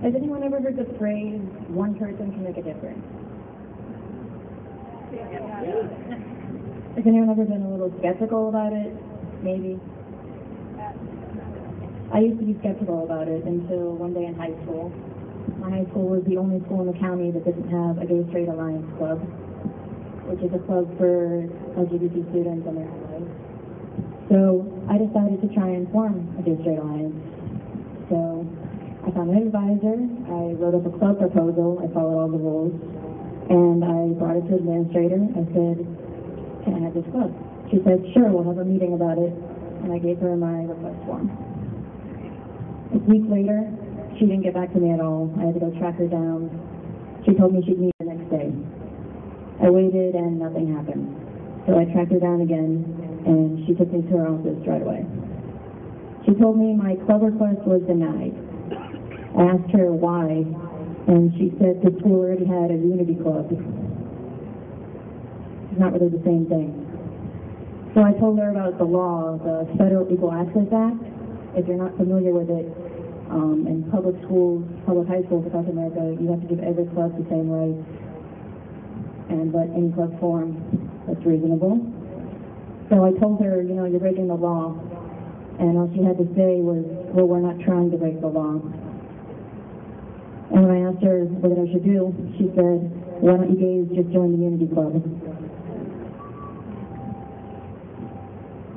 Has anyone ever heard the phrase, one person can make a difference? Has anyone ever been a little skeptical about it? Maybe. I used to be skeptical about it until one day in high school. My high school was the only school in the county that didn't have a Gay Straight Alliance Club, which is a club for LGBT students and their allies. So I decided to try and form a Gay Straight Alliance. So I found an advisor, I wrote up a club proposal, I followed all the rules, and I brought it to the administrator. I said, can I have this club? She said, sure, we'll have a meeting about it, and I gave her my request form. A week later, she didn't get back to me at all. I had to go track her down. She told me she'd meet the next day. I waited and nothing happened. So I tracked her down again, and she took me to her office right away. She told me my club request was denied. I asked her why, and she said the school already had a unity club. It's not really the same thing. So I told her about the law, the Federal Equal Access Act. If you're not familiar with it, in public schools, public high schools across America, you have to give every club the same rights and let any club form that's reasonable. So I told her, you know, you're breaking the law. And all she had to say was, well, we're not trying to break the law. And when I asked her what I should do, she said, why don't you gays just join the Unity Club?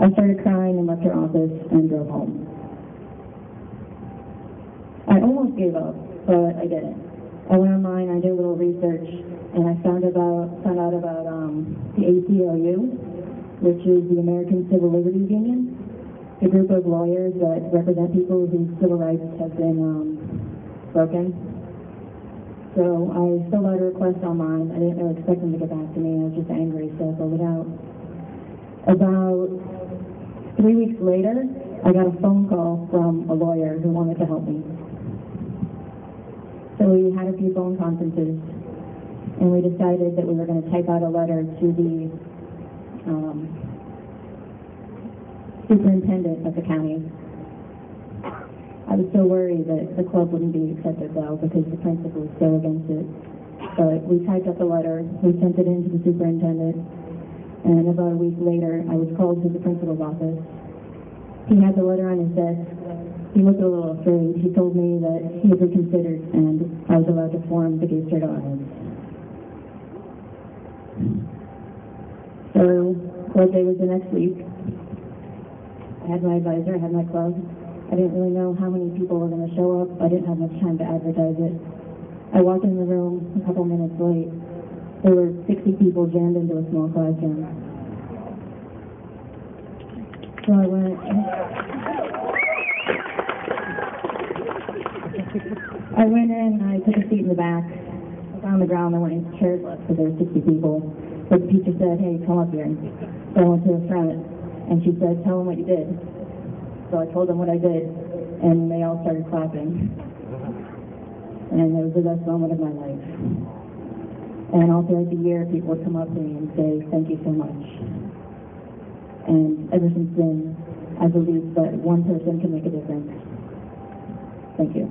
I started crying and left her office and drove home. I almost gave up, but I didn't. I went online, I did a little research, and I found out about the ACLU, which is the American Civil Liberties Union, a group of lawyers that represent people whose civil rights have been broken. So I filled out a request online. I didn't really expect them to get back to me. I was just angry, so I filled it out. About 3 weeks later, I got a phone call from a lawyer who wanted to help me. So we had a few phone conferences, and we decided that we were going to type out a letter to the superintendent of the county. I was so worried that the club wouldn't be accepted well because the principal was so against it. But we typed up the letter, we sent it in to the superintendent, and about a week later, I was called to the principal's office. He had the letter on his desk. He looked a little afraid. He told me that he had reconsidered and I was allowed to form the Gay Straight Alliance. So, club day was the next week. I had my advisor, I had my club. I didn't really know how many people were going to show up. I didn't have much time to advertise it. I walked in the room a couple minutes late. There were 60 people jammed into a small classroom. So I went in, I took a seat in the back. I was on the ground, there weren't any chairs left because there were 60 people. But the teacher said, hey, come up here. So I went to the front, and she said, tell them what you did. So I told them what I did, and they all started clapping. And it was the best moment of my life. And all throughout the year, people would come up to me and say, thank you so much. And ever since then, I believe that one person can make a difference. Thank you.